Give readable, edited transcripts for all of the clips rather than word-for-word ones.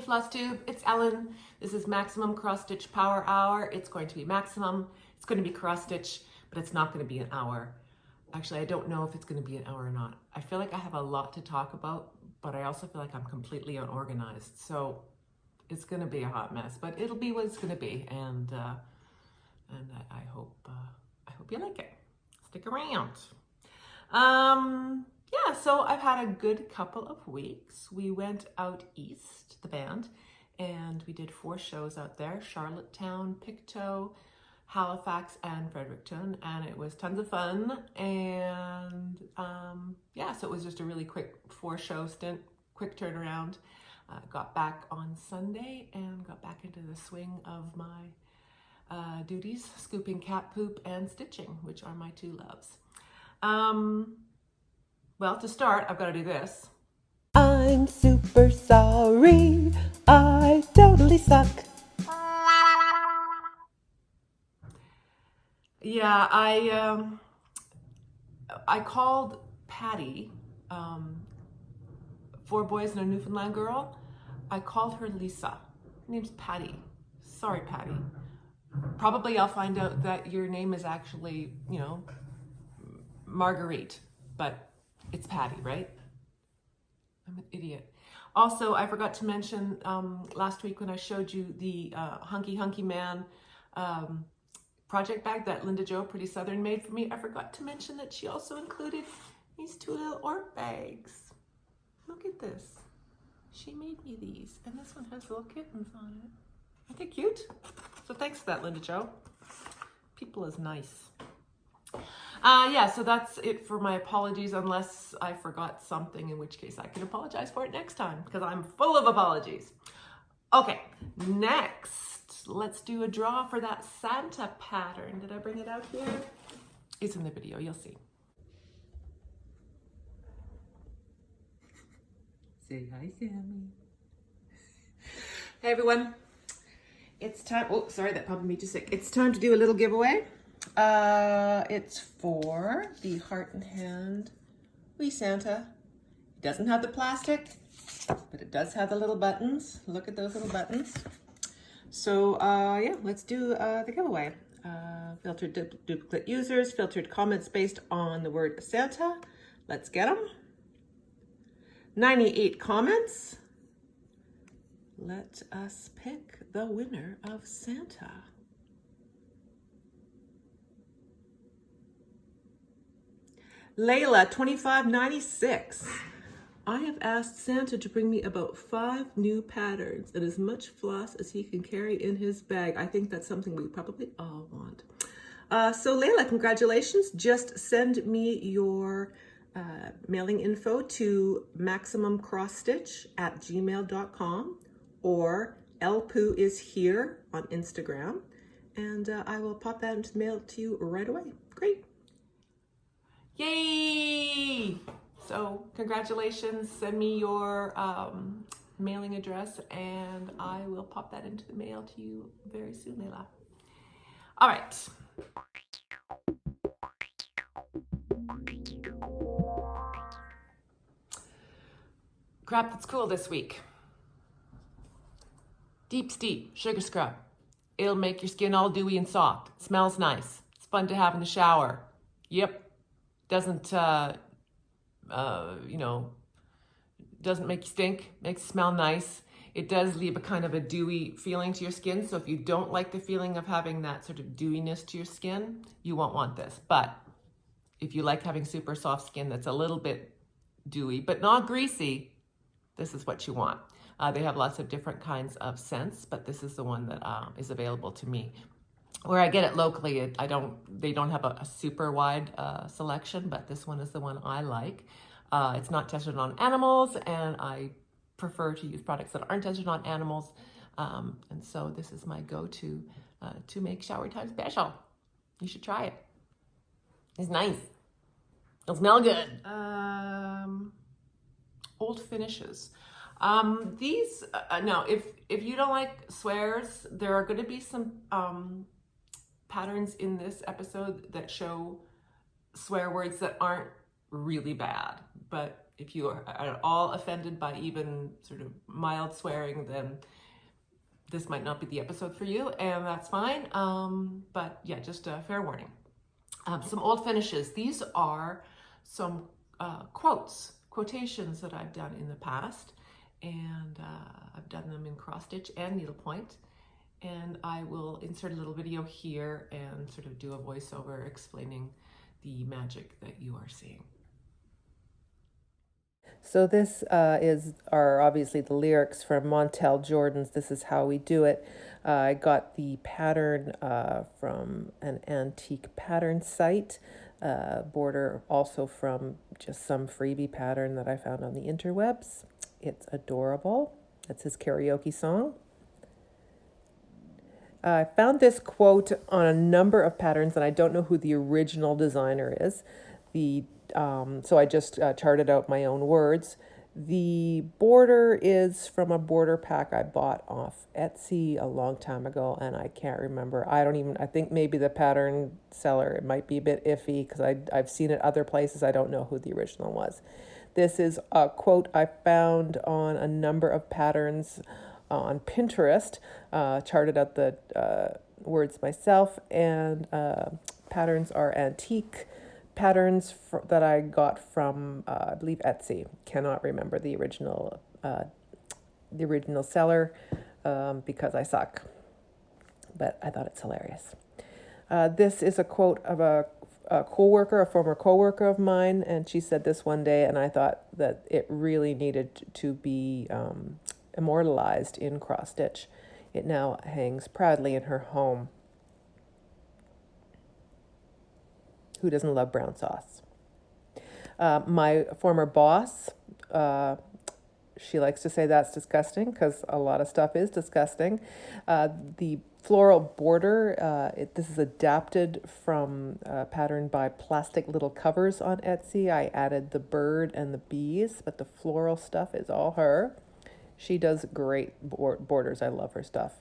Flosstube, it's Ellen. This is Maximum Cross Stitch Power Hour. It's going to be maximum, it's going to be cross stitch, but it's not going to be an hour. Actually, I don't know if it's going to be an hour or not. I feel like I have a lot to talk about, but I also feel like I'm completely unorganized. So it's going to be a hot mess, but it'll be what it's going to be. And I hope you like it. Stick around. Yeah, so I've had a good couple of weeks. We went out east, the band, and we did 4 shows out there: Charlottetown, Pictou, Halifax, and Fredericton, and it was tons of fun. And yeah, so it was just a really quick 4-show stint, quick turnaround. Got back on Sunday and got back into the swing of my duties, scooping cat poop and stitching, which are my 2 loves. Well, to start, I've got to do this. I'm super sorry, I totally suck. Yeah, I called Patty, 4 boys and a Newfoundland girl. I called her Lisa. Her name's Patty. Sorry, Patty. Probably I'll find out that your name is actually, you know, Marguerite, but it's Patty, right? I'm an idiot. Also, I forgot to mention last week when I showed you the Hunky Man project bag that Linda Jo Pretty Southern made for me. I forgot to mention that she also included these 2 little orc bags. Look at this. She made me these, and this one has little kittens on it. Aren't they cute? So thanks for that, Linda Jo. People is nice. Yeah, so that's it for my apologies, unless I forgot something, in which case I can apologize for it next time, because I'm full of apologies. Okay, next, let's do a draw for that Santa pattern. Did I bring it out here? It's in the video, you'll see. Say hi, Sammy. Hey, everyone. It's time, oh, sorry, that probably made you sick. It's time to do a little giveaway. It's for the Heart and Hand Wee Santa. It doesn't have the plastic, but it does have the little buttons. Look at those little buttons. So, yeah, let's do the giveaway. Filtered duplicate users, filtered comments based on the word Santa. Let's get them. 98 comments. Let us pick the winner of Santa. Layla, 2596. I have asked Santa to bring me about 5 new patterns and as much floss as he can carry in his bag. I think that's something we probably all want. So Layla, congratulations. Just send me your mailing info to maximumcrossstitch@gmail.com or lpooishere on Instagram, and I will pop that into the mail to you right away. Great. Yay! So congratulations, send me your mailing address and I will pop that into the mail to you very soon, Layla. All right. Crap that's cool this week. Deep Steep Sugar Scrub. It'll make your skin all dewy and soft. It smells nice. It's fun to have in the shower. Yep. Doesn't, you know, doesn't make you stink, makes it smell nice. It does leave a kind of a dewy feeling to your skin. So if you don't like the feeling of having that sort of dewiness to your skin, you won't want this. But if you like having super soft skin that's a little bit dewy, but not greasy, this is what you want. They have lots of different kinds of scents, but this is the one that is available to me. Where I get it locally, they don't have a super wide selection, but this one is the one I like. It's not tested on animals, and I prefer to use products that aren't tested on animals. And so this is my go-to to make shower time special. You should try it. It's nice. It'll smell good. Old finishes. These, no, if you don't like swears, there are going to be some patterns in this episode that show swear words that aren't really bad, but if you are at all offended by even sort of mild swearing, then this might not be the episode for you, and that's fine. But yeah, just a fair warning. Some old finishes. These are some quotations that I've done in the past, and I've done them in cross stitch and needlepoint. And I will insert a little video here and sort of do a voiceover explaining the magic that you are seeing. So this are obviously the lyrics from Montel Jordan's This Is How We Do It. I got the pattern from an antique pattern site, border also from just some freebie pattern that I found on the interwebs. It's adorable. That's his karaoke song. I found this quote on a number of patterns, and I don't know who the original designer is. So I just charted out my own words. The border is from a border pack I bought off Etsy a long time ago, and I can't remember. I think maybe the pattern seller, it might be a bit iffy because I've seen it other places. I don't know who the original was. This is a quote I found on a number of patterns on Pinterest, charted out the words myself, and patterns are antique patterns that I got from, I believe, Etsy. Cannot remember the original seller because I suck, but I thought it's hilarious. This is a quote of a former coworker of mine, and she said this one day, and I thought that it really needed to be immortalized in cross stitch. It now hangs proudly in her home. Who doesn't love brown sauce? My former boss, she likes to say that's disgusting because a lot of stuff is disgusting. The floral border, this is adapted from a pattern by Plastic Little Covers on Etsy. I added the bird and the bees, but the floral stuff is all her. She does great borders. I love her stuff.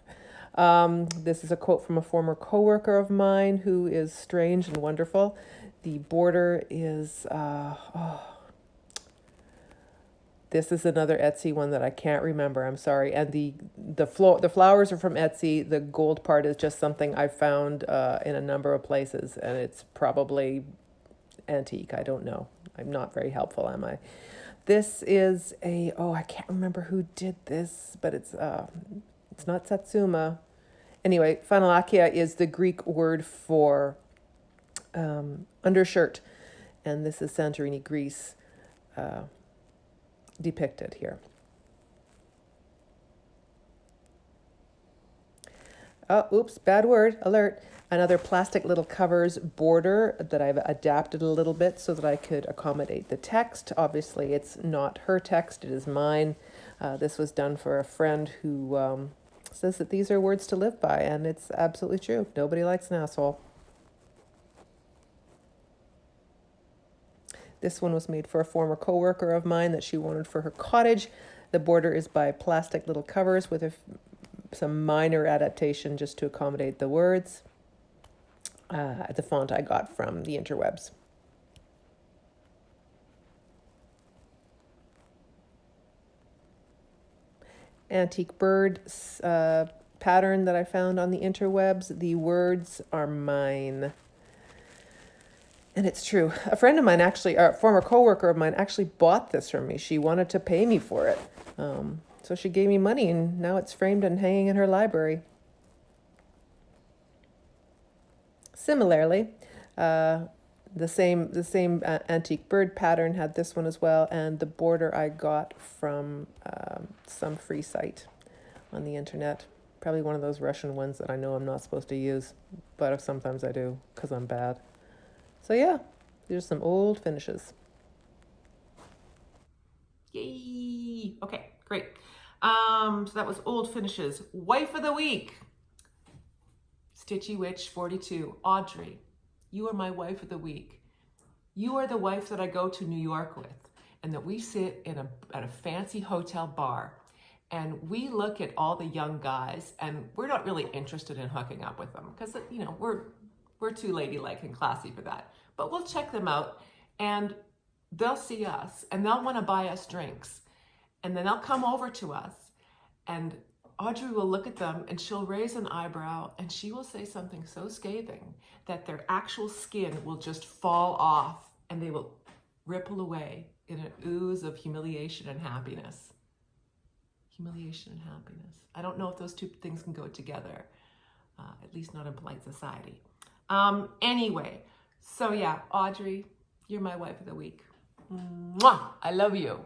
This is a quote from a former coworker of mine who is strange and wonderful. The border is, this is another Etsy one that I can't remember. I'm sorry. And the flowers are from Etsy. The gold part is just something I found in a number of places, and it's probably antique. I don't know. I'm not very helpful, am I? This is I can't remember who did this, but it's not Satsuma. Anyway, phanalakia is the Greek word for undershirt, and this is Santorini, Greece, depicted here. Oh, oops, bad word, alert. Another Plastic Little Covers border that I've adapted a little bit so that I could accommodate the text. Obviously, it's not her text, it is mine. This was done for a friend who says that these are words to live by, and it's absolutely true. Nobody likes an asshole. This one was made for a former coworker of mine that she wanted for her cottage. The border is by Plastic Little Covers with some minor adaptation just to accommodate the words. The font I got from the interwebs. Antique bird pattern that I found on the interwebs. The words are mine. And it's true. A friend of mine actually, a former coworker of mine actually bought this from me. She wanted to pay me for it. So she gave me money, and now it's framed and hanging in her library. Similarly, the same antique bird pattern had this one as well, and the border I got from some free site on the internet. Probably one of those Russian ones that I know I'm not supposed to use, but sometimes I do because I'm bad. So yeah, these are some old finishes. Yay! Okay, great. So that was old finishes. Wife of the week. Stitchy Witch 42, Audrey, you are my wife of the week. You are the wife that I go to New York with, and that we sit at a fancy hotel bar, and we look at all the young guys, and we're not really interested in hooking up with them because, you know, we're too ladylike and classy for that. But we'll check them out, and they'll see us and they'll want to buy us drinks. And then they'll come over to us and Audrey will look at them and she'll raise an eyebrow and she will say something so scathing that their actual skin will just fall off and they will ripple away in an ooze of humiliation and happiness. Humiliation and happiness. I don't know if those two things can go together, at least not in polite society. Anyway, so yeah, Audrey, you're my wife of the week. Mwah! I love you.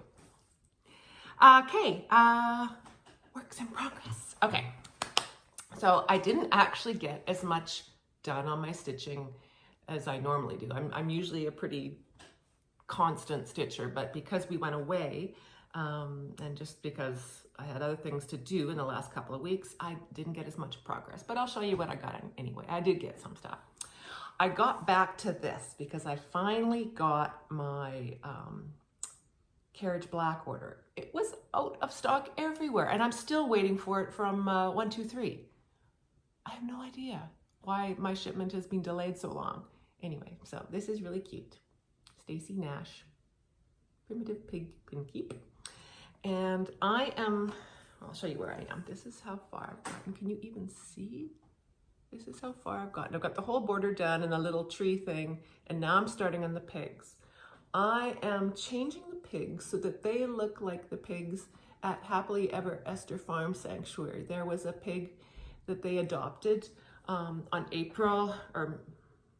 Okay, works in progress. Okay, so I didn't actually get as much done on my stitching as I normally do. I'm usually a pretty constant stitcher, but because we went away, and just because I had other things to do in the last couple of weeks, I didn't get as much progress, but I'll show you what I got anyway. I did get some stuff. I got back to this because I finally got my carriage black order. It was out of stock everywhere and I'm still waiting for it from 123. I have no idea why my shipment has been delayed so long. Anyway, so this is really cute. Stacy Nash, Primitive Pig Pin Keep. And I'll show you where I am. This is how far I've gotten. Can you even see? This is how far I've gotten. I've got the whole border done and the little tree thing, and now I'm starting on the pigs. I am changing the pigs so that they look like the pigs at Happily Ever Esther Farm Sanctuary. There was a pig that they adopted on April or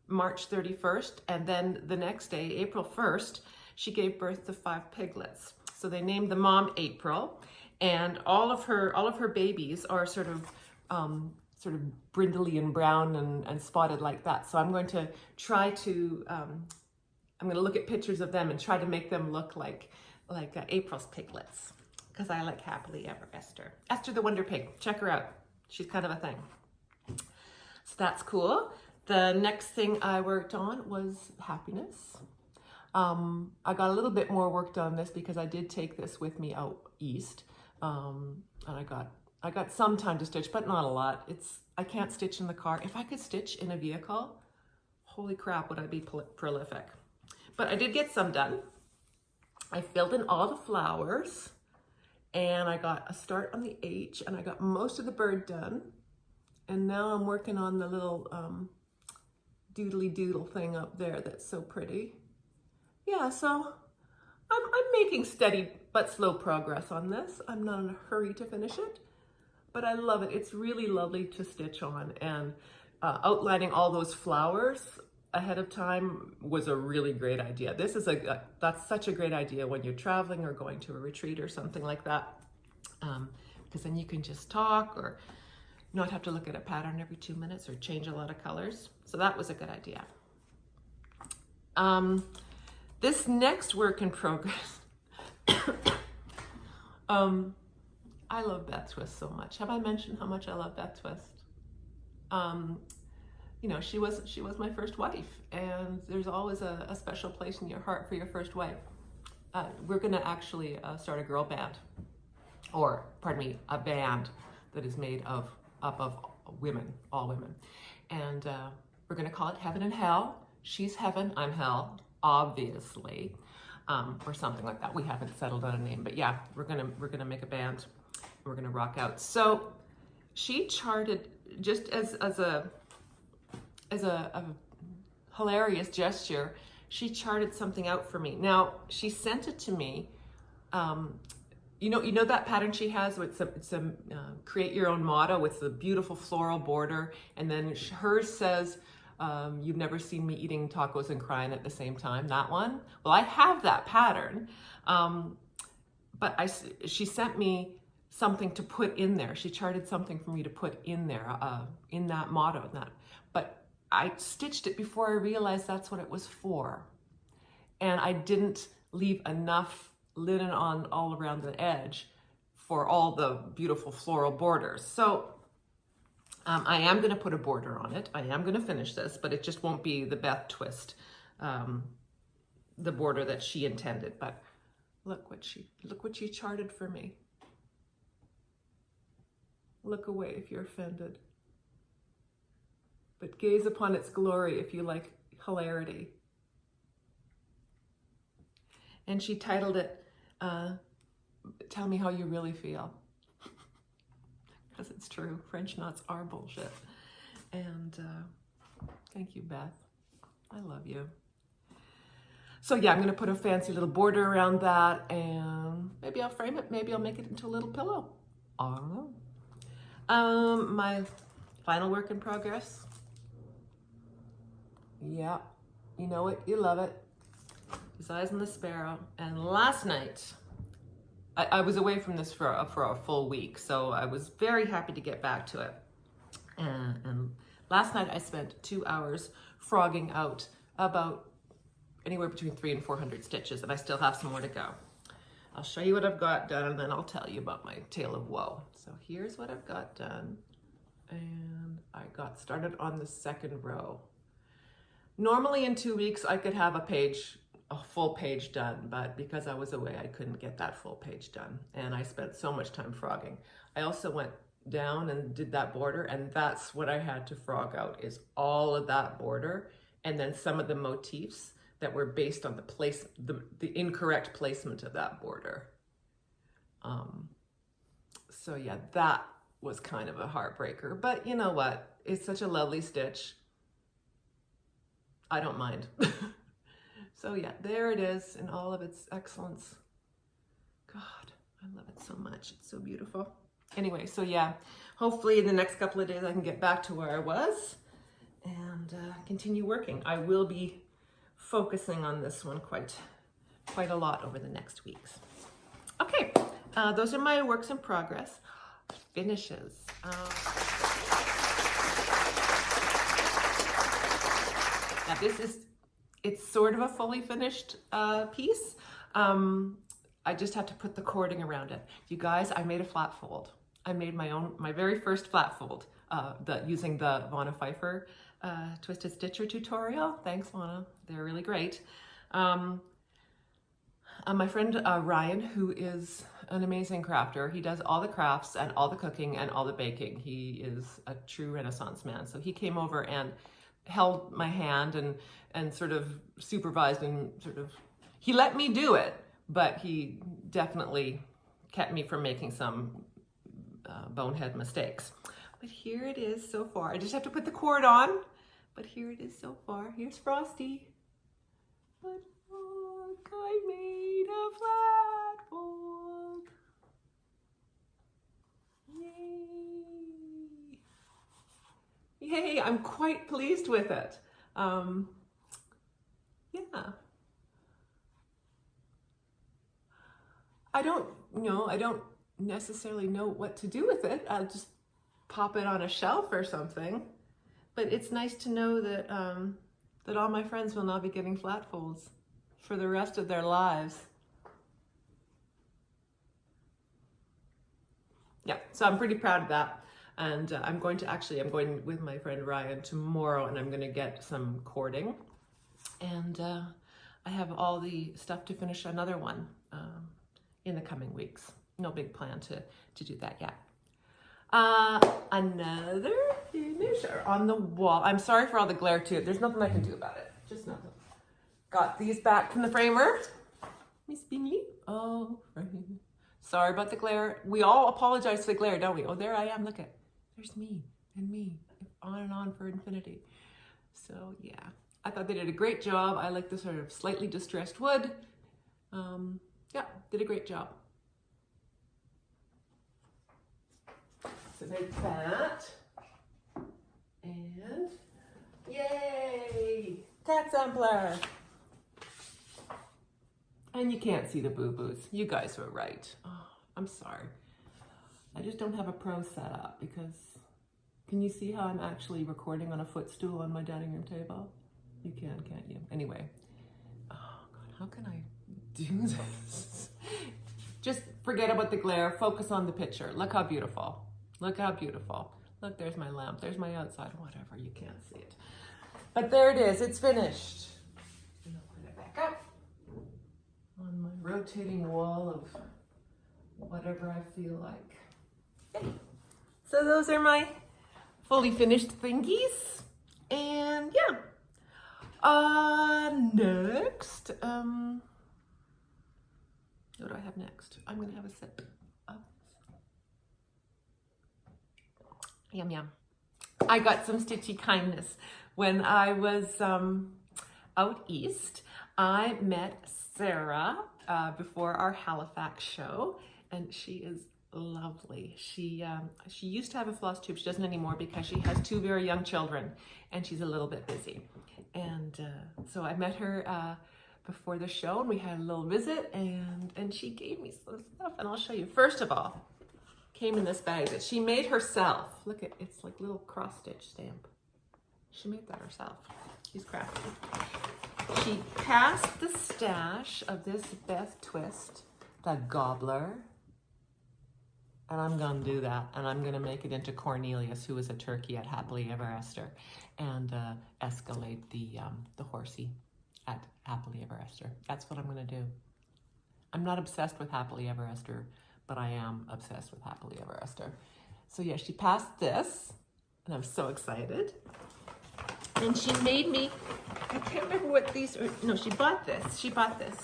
March 31st, and then the next day, April 1st, she gave birth to 5 piglets. So they named the mom April, and all of her babies are sort of brindly and brown and spotted like that. So I'm going to try to I'm going to look at pictures of them and try to make them look like April's piglets, because I like Happily Ever Esther. Esther the Wonder Pig. Check her out. She's kind of a thing. So that's cool. The next thing I worked on was happiness. I got a little bit more work done on this because I did take this with me out east. And I got some time to stitch, but not a lot. I can't stitch in the car. If I could stitch in a vehicle, holy crap, would I be prolific. But I did get some done. I filled in all the flowers and I got a start on the H and I got most of the bird done. And now I'm working on the little doodly doodle thing up there that's so pretty. Yeah, so I'm making steady but slow progress on this. I'm not in a hurry to finish it, but I love it. It's really lovely to stitch on, and outlining all those flowers ahead of time was a really great idea. That's such a great idea when you're traveling or going to a retreat or something like that, because then you can just talk or not have to look at a pattern every 2 minutes or change a lot of colors. So that was a good idea. This next work in progress, I love Beth Twist so much. Have I mentioned how much I love Beth Twist? You know, she was my first wife, and there's always a special place in your heart for your first wife. We're gonna actually start a girl band, or pardon me, a band that is made up of women, all women. And we're gonna call it Heaven and Hell. She's heaven, I'm hell, obviously, or something like that. We haven't settled on a name, but yeah, we're gonna make a band. We're gonna rock out. So she charted, just as a hilarious gesture, she charted something out for me. Now she sent it to me. You know that pattern she has. It's a create your own motto with the beautiful floral border, and then hers says, "You've never seen me eating tacos and crying at the same time." That one. Well, I have that pattern, but she sent me something to put in there. She charted something for me to put in there, in that motto. But I stitched it before I realized that's what it was for, and I didn't leave enough linen on all around the edge for all the beautiful floral borders. So I am going to put a border on it. I am going to finish this, but it just won't be the Beth Twist, the border that she intended. But look what she charted for me. Look away if you're offended, but gaze upon its glory if you like hilarity. and she titled it, Tell Me How You Really Feel. Because it's true, French knots are bullshit. And thank you, Beth. I love you. So yeah, I'm gonna put a fancy little border around that, and maybe I'll frame it, maybe I'll make it into a little pillow. I don't know. My final work in progress. Yeah, you know it, you love it. His Eyes on the Sparrow. And last night, I was away from this for a full week, so I was very happy to get back to it. And last night I spent 2 hours frogging out about anywhere between 300 and 400 stitches, and I still have some more to go. I'll show you what I've got done, and then I'll tell you about my tale of woe. So here's what I've got done, and I got started on the second row. Normally in 2 weeks I could have a full page done, but because I was away I couldn't get that full page done, and I spent so much time frogging. I also went down and did that border, and that's what I had to frog out, is all of that border, and then some of the motifs that were based on the incorrect placement of that border. So yeah, that was kind of a heartbreaker, but you know what? It's such a lovely stitch. I don't mind. So yeah, there it is in all of its excellence. God, I love it so much. It's so beautiful. Anyway, so yeah, hopefully in the next couple of days I can get back to where I was and continue working. I will be focusing on this one quite a lot over the next weeks. Okay, those are my works in progress. Finishes. Now it's sort of a fully finished piece. I just have to put the cording around it. You guys, I made a flat fold. I made my very first flat fold using the Vonna Pfeiffer Twisted Stitcher tutorial. Thanks, Vonna. They're really great. My friend Ryan, who is an amazing crafter, he does all the crafts and all the cooking and all the baking. He is a true Renaissance man. So he came over and held my hand and sort of supervised and he let me do it, but he definitely kept me from making some bonehead mistakes. But here it is so far. I just have to put the cord on, but here it is so far. Here's Frosty. But look, I made a flat fold. Yay. Yay, I'm quite pleased with it. Yeah. I don't necessarily know what to do with it. I'll just pop it on a shelf or something. But it's nice to know that that all my friends will now be getting flat folds for the rest of their lives. Yeah, so I'm pretty proud of that. And I'm going with my friend Ryan tomorrow, and I'm going to get some cording. And I have all the stuff to finish another one in the coming weeks. No big plan to do that yet. Another finisher on the wall. I'm sorry for all the glare too. There's nothing I can do about it. Just nothing. Got these back from the framer. Miss Bingley. Oh, frame. Sorry about the glare. We all apologize for the glare, don't we? Oh, there I am. Look at. There's me and me. On and on for infinity. So yeah, I thought they did a great job. I like the sort of slightly distressed wood. Yeah, did a great job. So there's that. And yay! Cat sampler! And you can't see the boo-boos. You guys were right. Oh, I'm sorry. I just don't have a pro set up because can you see how I'm actually recording on a footstool on my dining room table? You can, can't you? Anyway. Oh God, how can I do this? Just forget about the glare. Focus on the picture. Look how beautiful. Look how beautiful. Look, there's my lamp. There's my outside. Whatever, you can't see it. But there it is. It's finished. And I'll put it back up on my rotating wall of whatever I feel like. Okay. So those are my fully finished thingies. And yeah. Next, What do I have next? I'm gonna have a sip of yum yum. I got some Stitchy kindness. When I was out east, I met Sarah before our Halifax show, and she is lovely. She used to have a Flosstube. She doesn't anymore because she has 2 very young children, and she's a little bit busy. And so I met her before the show, and we had a little visit, and she gave me some stuff, and I'll show you. First of all, came in this bag that she made herself. Look at, it's like little cross stitch stamp. She made that herself. She's crafty. She passed the stash of this Beth Twist, the gobbler. And I'm gonna do that, and I'm gonna make it into Cornelius, who is a turkey at Happily Ever After, and escalate the horsey at Happily Ever After. That's what I'm gonna do. I'm not obsessed with Happily Ever After, but I am obsessed with Happily Ever After. So yeah, she passed this, and I'm so excited. And she made me, I can't remember what these are. No, she bought this. She bought this.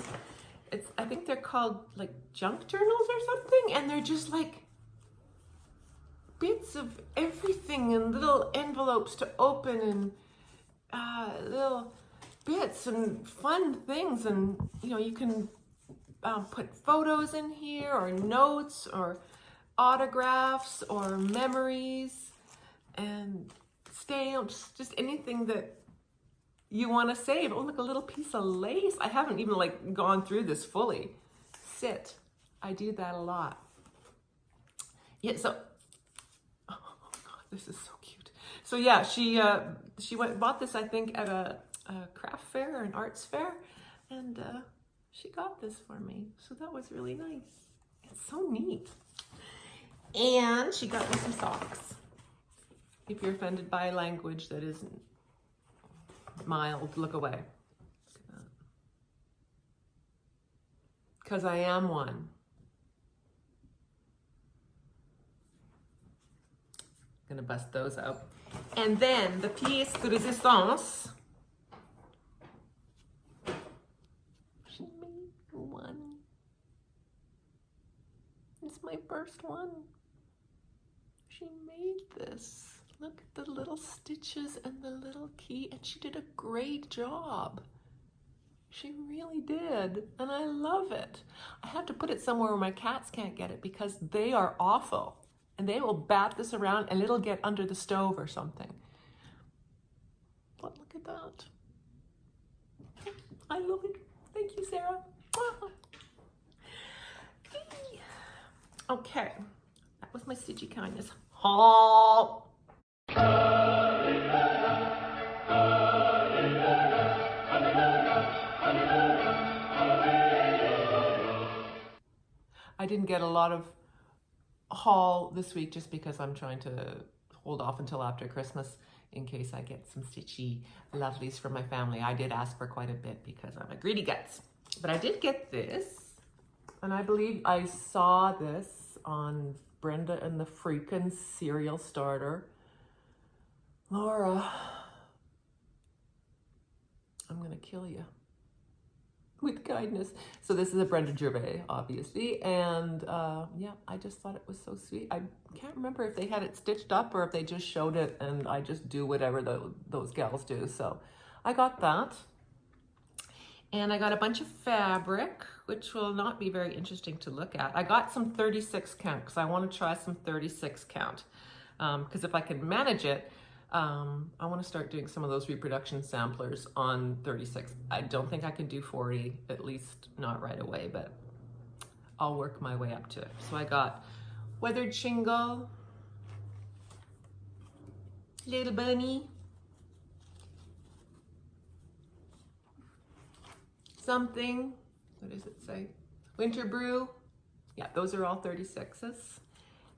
It's, I think they're called like junk journals or something, and they're just like bits of everything and little envelopes to open and little bits and fun things. And you know, you can put photos in here, or notes, or autographs, or memories, and stamps, just anything that you want to save. Oh, look, a little piece of lace. I haven't even like gone through this fully. Sit. I do that a lot. Yeah, so, oh God, this is so cute. So yeah, she bought this, I think, at a craft fair or an arts fair, and she got this for me. So that was really nice. It's so neat. And she got me some socks. If you're offended by language that isn't mild, look away. Because I am one. Gonna bust those out. And then the pièce de résistance. She made one. It's my first one. She made this. Look at the little stitches and the little key, and she did a great job. She really did, and I love it. I have to put it somewhere where my cats can't get it because they are awful, and they will bat this around and it'll get under the stove or something. But look at that. I love it. Thank you, Sarah. Okay, that was my Stitchy kindness haul. I didn't get a lot of haul this week just because I'm trying to hold off until after Christmas in case I get some Stitchy lovelies from my family. I did ask for quite a bit because I'm a greedy guts. But I did get this, and I believe I saw this on Brenda and the Freakin' Cereal Starter. Laura, I'm gonna kill you with kindness. So this is a Brenda Gervais, obviously, and yeah, I just thought it was so sweet. I can't remember if they had it stitched up or if they just showed it and I just do whatever those gals do. So I got that, and I got a bunch of fabric, which will not be very interesting to look at. I got some 36 count because I want to try some 36 count because if I can manage it, I want to start doing some of those reproduction samplers on 36. I don't think I can do 40, at least not right away, but I'll work my way up to it. So I got weathered shingle, little bunny, something, what does it say? Winter brew. Yeah, those are all 36s.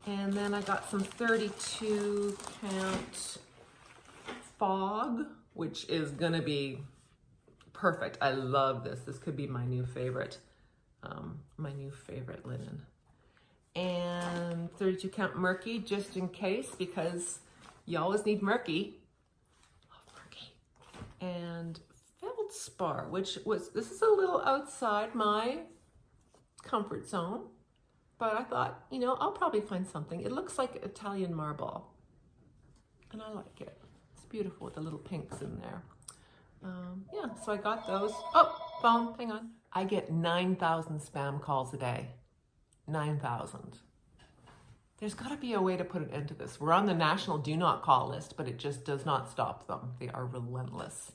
And then I got some 32 count fog, which is gonna be perfect. I love this. This could be my new favorite linen. And 32 count murky, just in case, because you always need murky. Love murky. And feldspar, which was, this is a little outside my comfort zone. But I thought, you know, I'll probably find something. It looks like Italian marble. And I like it. It's beautiful with the little pinks in there. Yeah, so I got those. Oh, phone, hang on. I get 9,000 spam calls a day. 9,000. There's got to be a way to put an end to this. We're on the national do not call list, but it just does not stop them. They are relentless.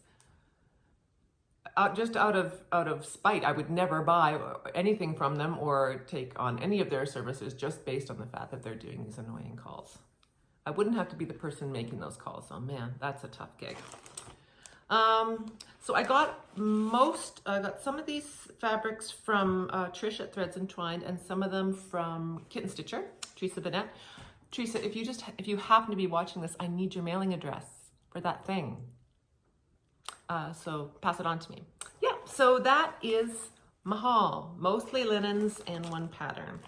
Just out of spite, I would never buy anything from them or take on any of their services just based on the fact that they're doing these annoying calls. I wouldn't have to be the person making those calls. Oh man, that's a tough gig. So I got some of these fabrics from Trish at Threads and Twined, and some of them from Kitten Stitcher, Teresa Bennett. Teresa, if you happen to be watching this, I need your mailing address for that thing. So pass it on to me. Yeah, so that is my haul. Mostly linens and one pattern.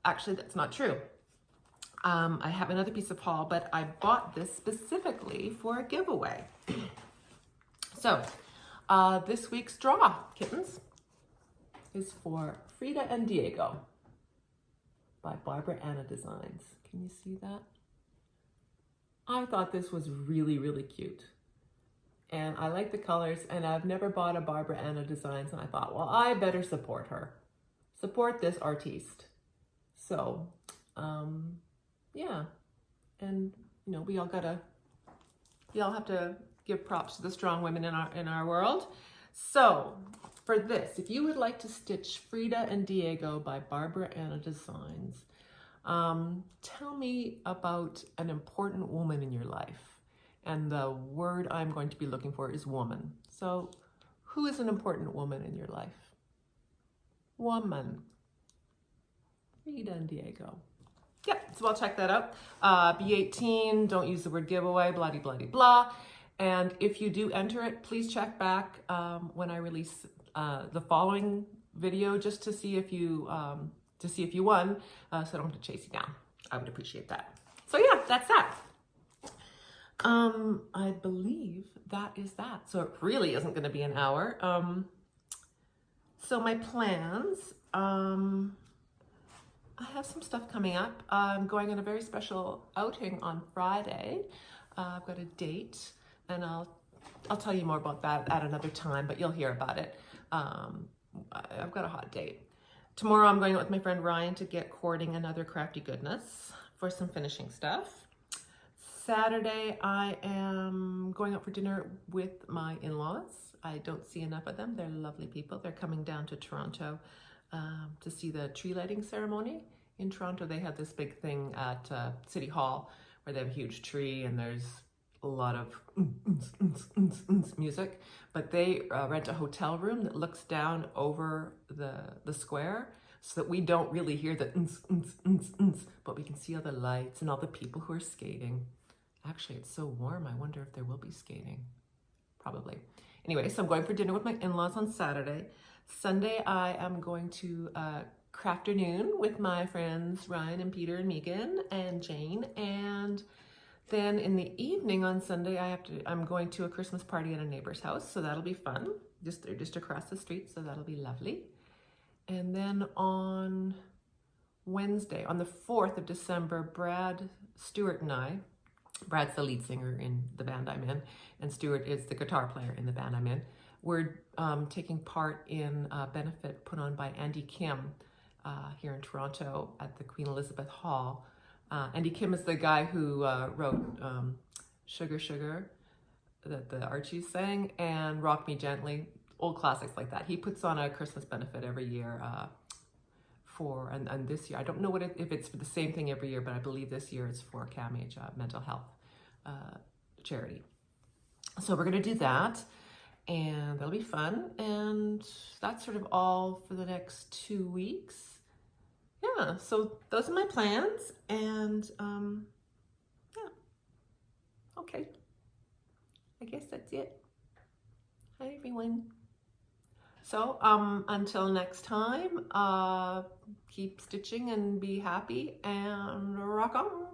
Actually, that's not true. I have another piece of haul, but I bought this specifically for a giveaway. So, this week's draw, kittens, is for Frida and Diego by Barbara Anna Designs. Can you see that? I thought this was really, really cute. And I like the colors, and I've never bought a Barbara Anna Designs, and I thought, well, I better support her. Support this artiste. So, yeah, and you know, we all have to give props to the strong women in our world. So for this, if you would like to stitch Frida and Diego by Barbara Anna Designs, tell me about an important woman in your life. And the word I'm going to be looking for is woman. So who is an important woman in your life? Woman. Frida and Diego. Yep, so I'll check that out. Be 18, don't use the word giveaway, blah, blah, blah, blah. And if you do enter it, please check back when I release the following video just to see if you won, so I don't have to chase you down. I would appreciate that. So yeah, that's that. I believe that is that. So it really isn't going to be an hour. So my plans, I have some stuff coming up. I'm going on a very special outing on Friday. I've got a date, and I'll tell you more about that at another time, but you'll hear about it. I've got a hot date. Tomorrow I'm going out with my friend Ryan to get cording another crafty goodness for some finishing stuff. Saturday I am going out for dinner with my in-laws. I don't see enough of them. They're lovely people. They're coming down to Toronto to see the tree lighting ceremony. In Toronto, they have this big thing at City Hall where they have a huge tree and there's a lot of music, but they rent a hotel room that looks down over the square so that we don't really hear the but we can see all the lights and all the people who are skating. Actually, it's so warm, I wonder if there will be skating. Probably. Anyway, so I'm going for dinner with my in-laws on Saturday. Sunday, I am going to Crafternoon with my friends Ryan and Peter and Megan and Jane. And then in the evening on Sunday, I'm going to a Christmas party at a neighbor's house, so that'll be fun. They're just across the street, so that'll be lovely. And then on Wednesday, on the 4th of December, Brad Stewart and I, Brad's the lead singer in the band I'm in, and Stuart is the guitar player in the band I'm in. We're taking part in a benefit put on by Andy Kim here in Toronto at the Queen Elizabeth Hall. Andy Kim is the guy who wrote Sugar Sugar that the Archies sang and Rock Me Gently, old classics like that. He puts on a Christmas benefit every year and this year, I don't know if it's for the same thing every year, but I believe this year it's for CAMH, mental health charity. So we're going to do that, and that'll be fun. And that's sort of all for the next 2 weeks. Yeah, so those are my plans, and yeah, okay. I guess that's it. Hi, everyone. So until next time, keep stitching and be happy and rock on.